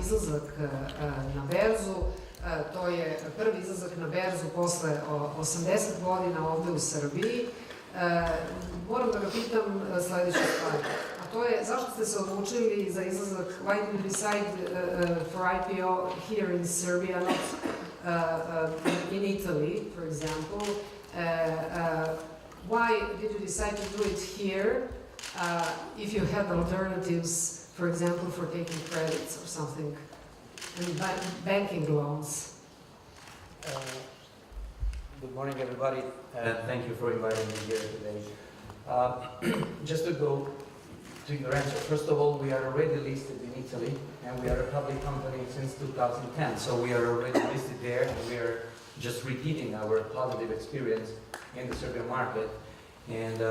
izlazak na berzu. To je prvi izlazak na berzu posle 80 godina ovde u Srbiji. Moram da ga pitam sledeću stvar, a to je zašto ste se odlučili za izlazak, why did you decide for IPO here in Serbia, not in Italy, for example? Why did you decide to do it here if you had alternatives, for example, for taking credits or something, and banking loans? Good morning, everybody. Thank you for inviting me here today. Just to go to your answer, first of all, we are already listed in Italy, and we are a public company since 2010. So we are already listed there, and we are just repeating our positive experience in the Serbian market. And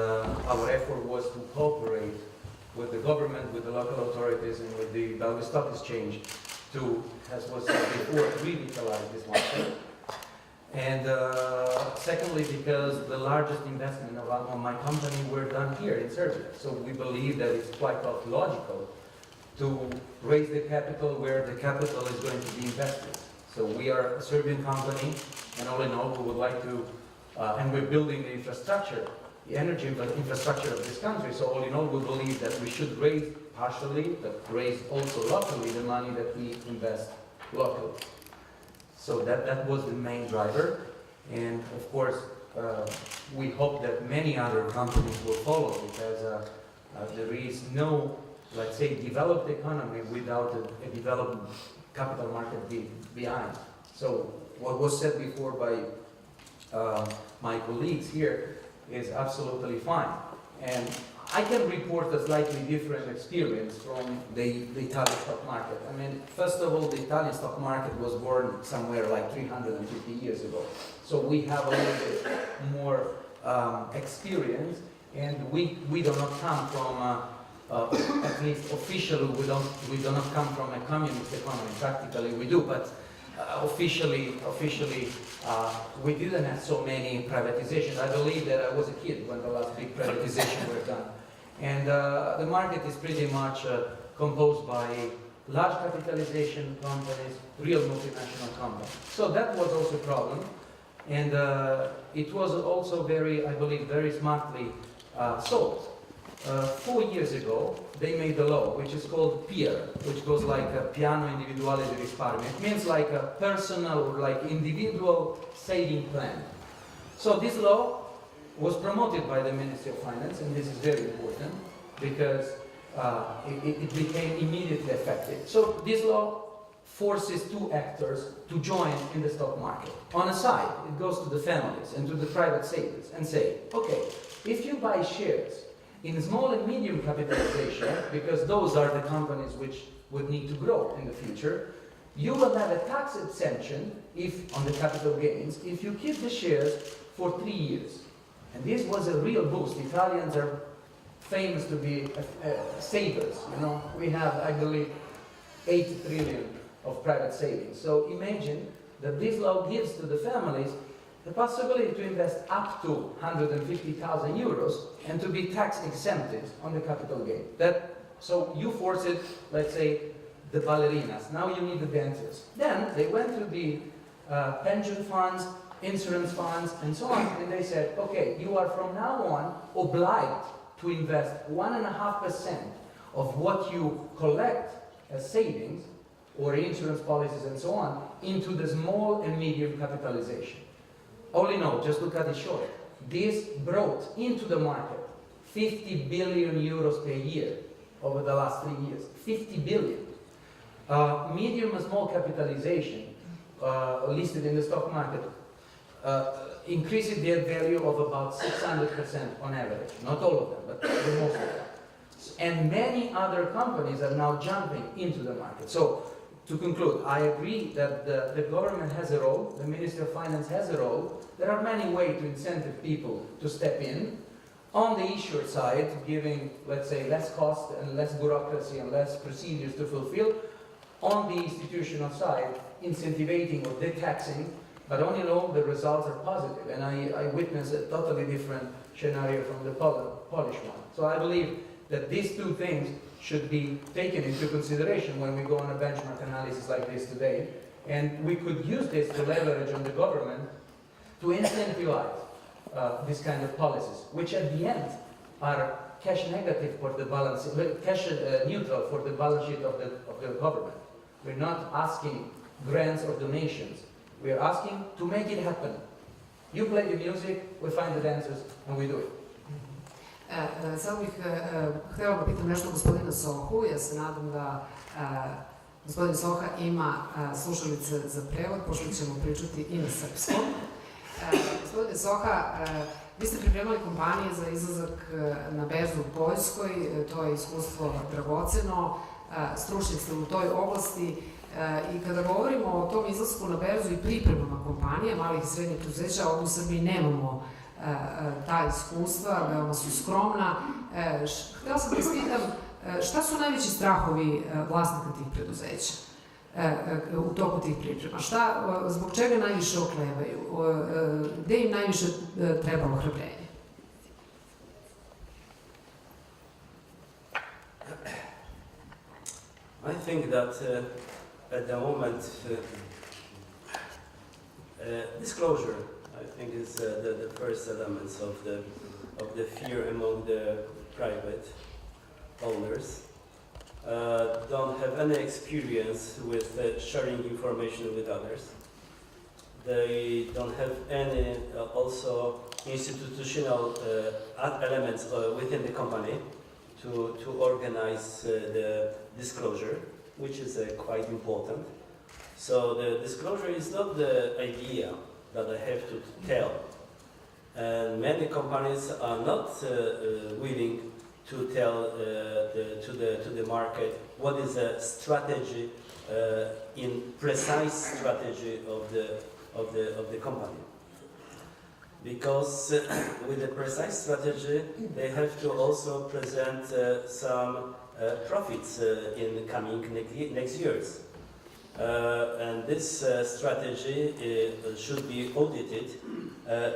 our effort was to cooperate with the government, with the local authorities, and with the Belgrade Stock Exchange to, as was said before, revitalize this market. And secondly, because the largest investment of my company were done here in Serbia. So we believe that it's quite logical to raise the capital where the capital is going to be invested. So we are a Serbian company, and all in all, we would like to, and we're building the infrastructure, the energy infrastructure of this country. So all in all, we believe that we should raise partially, but raise also locally the money that we invest locally. So that was the main driver, and of course we hope that many other companies will follow, because there is no, let's say, developed economy without a developed capital market behind. So what was said before by my colleagues here is absolutely fine, and I can report a slightly different experience from the Italian stock market. I mean, first of all, the Italian stock market was born somewhere like 350 years ago. So we have a little bit more experience, and we do not come from, at least officially, we do not come from a communist economy. Practically we do, but officially, we didn't have so many privatizations. I believe that I was a kid when the last big privatization were done. And the market is pretty much composed by large capitalization companies, real multinational companies. So that was also a problem. And it was also very, I believe, very smartly solved. 4 years ago, they made a law which is called PIR, which goes like a piano individuale di risparmio. It means like a personal or like individual saving plan. So this law was promoted by the Ministry of Finance, and this is very important because it became immediately effective. So this law forces two actors to join in the stock market. On a side, it goes to the families and to the private savers and say, okay, if you buy shares in small and medium capitalization, because those are the companies which would need to grow in the future, you will have a tax exemption if on the capital gains if you keep the shares for 3 years. And this was a real boost. Italians are famous to be savers. You know, we have, I believe, 8 trillion of private savings. So imagine that this law gives to the families the possibility to invest up to 150,000 euros and to be tax exempted on the capital gain. So you force it, let's say, the ballerinas. Now you need the dancers. Then they went to the pension funds, insurance funds, and so on, and they said, okay, you are from now on obliged to invest 1.5% of what you collect as savings or insurance policies and so on into the small and medium capitalization. All in all, just to cut it short, this brought into the market 50 billion euros per year over the last 3 years. 50 billion. Medium and small capitalization listed in the stock market increasing their value of about 600% on average. Not all of them, but the most of them. And many other companies are now jumping into the market. So, to conclude, I agree that the government has a role, the Ministry of Finance has a role. There are many ways to incentive people to step in. On the issuer side, giving, let's say, less cost and less bureaucracy and less procedures to fulfill. On the institutional side, incentivizing or detaxing, but all in all, the results are positive. And I witnessed a totally different scenario from the Polish one. So I believe that these two things should be taken into consideration when we go on a benchmark analysis like this today. And we could use this to leverage on the government to incentivize this kind of policies, which at the end are cash negative for the balance, cash neutral for the balance sheet of the government. We're not asking grants or donations. We're asking to make it happen. You play the music, we find the dancers, and we do it. Sad bih htjela da pitam nešto gospodina Sohu. Ja se nadam da gospodin Soha ima slušalice za prevod, pošto ćemo pričati i na srpskom. Gospodine Soha, vi ste pripremali kompanije za izlazak na berzu u Poljskoj, to je iskustvo dragoceno, stručnjak ste u toj oblasti i kada govorimo o tom izlasku na berzu i pripremama kompanija, malih i srednjih preduzeća, ovdje u Srbiji nemamo ta iskustva, veoma su skromna. Htjela sam da vas pitam, šta su najveći strahovi vlasnika tih preduzeća u toku tih priprema? Zbog čega najviše oklevaju? Gde im najviše treba ohrabrenje? I think that at the moment disclosure, I think, is the first elements of the fear among the private owners. Don't have any experience with sharing information with others. They don't have any also institutional elements within the company to organize the disclosure, which is quite important. So the disclosure is not the idea that I have to tell. And many companies are not willing to tell to the market what is a strategy, in precise strategy of the company. Because with the precise strategy, they have to also present some profits in the coming next years. And this strategy should be audited,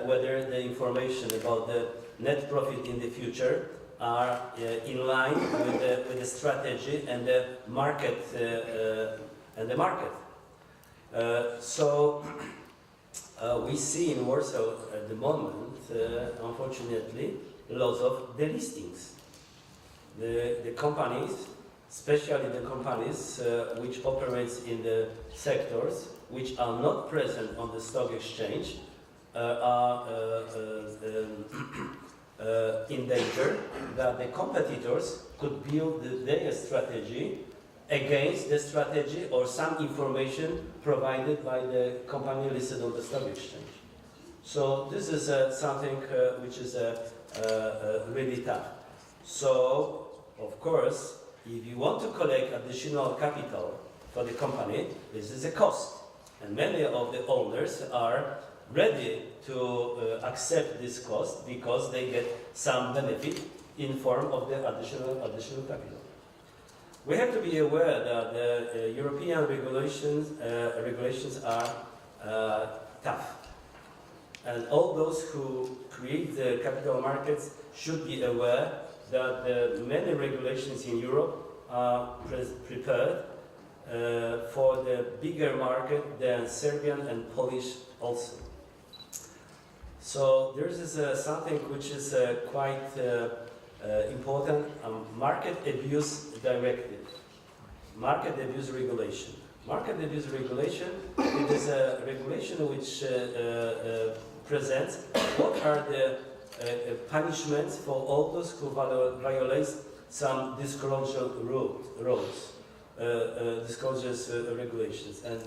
whether the information about the net profit in the future are in line with the strategy and the market. So we see in Warsaw at the moment, unfortunately, lots of delistings. The companies, especially the companies which operate in the sectors which are not present on the stock exchange, are in danger that the competitors could build their strategy against the strategy or some information provided by the company listed on the stock exchange. So this is something which is really tough. So, of course, if you want to collect additional capital for the company, this is a cost. And many of the owners are ready to accept this cost because they get some benefit in form of the additional capital. We have to be aware that the European regulations are tough. And all those who create the capital markets should be aware that many regulations in Europe are prepared for the bigger market than Serbian and Polish also. So there is something which is quite important, market abuse directive, market abuse regulation. Market abuse regulation, it is a regulation which presents what are the punishments for all those who violate some disclosure rules, disclosures regulations. And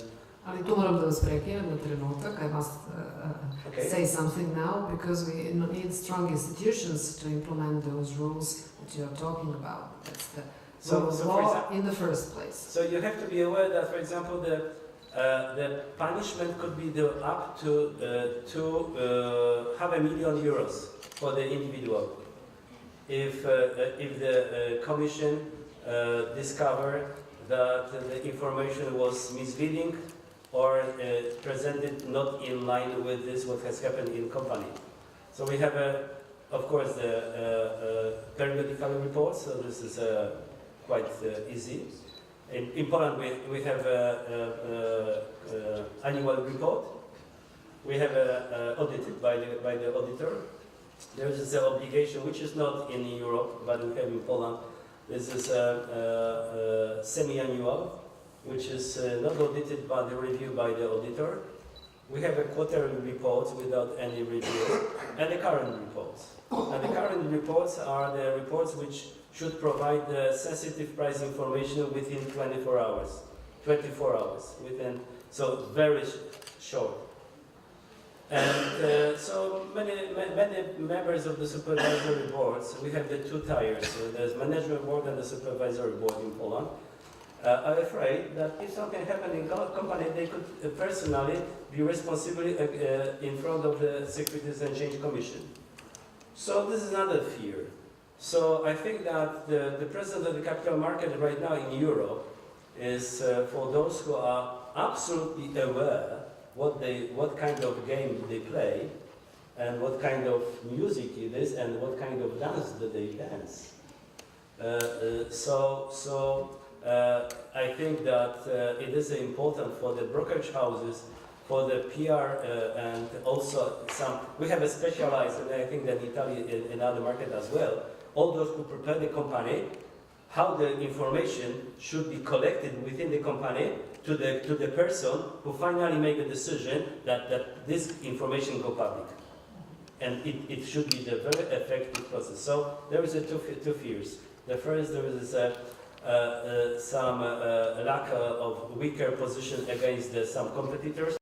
ali tu moram da vas prekinem na trenutak. I must say something now because we need strong institutions to implement those rules that you are talking about. That's the rule of law in the first place. So you have to be aware that, for example, the punishment could be up to €500,000 for the individual. If the commission discover that the information was misleading or presented not in line with this what has happened in company. So we have of course the periodical reports. So this is quite easy. In Poland, we have annual report. We have audited by the auditor. There is an obligation which is not in Europe, but we have in Poland. This is semi-annual, which is not audited but reviewed by the auditor. We have a quarterly report without any review, and the current reports. And the current reports are the reports which should provide the sensitive price information within 24 hours. 24 hours, so very short. And so many members of the supervisory boards, we have the two tiers, there's management board and the supervisory board in Poland, are afraid that if something happened in company, they could personally be responsible in front of the Securities and Exchange Commission. So this is another fear. So I think that the president of the capital market right now in Europe is for those who are absolutely aware what kind of game they play and what kind of music it is and what kind of dance that they dance. I think that it is important for the brokerage houses, for the PR, and also we have a specialized, and I think that in Italy in other market as well, all those who prepare the company, how the information should be collected within the company to the person who finally make a decision that this information go public. And it should be the very effective process. So there is two fears. The first, there is some lack of weaker position against some competitors.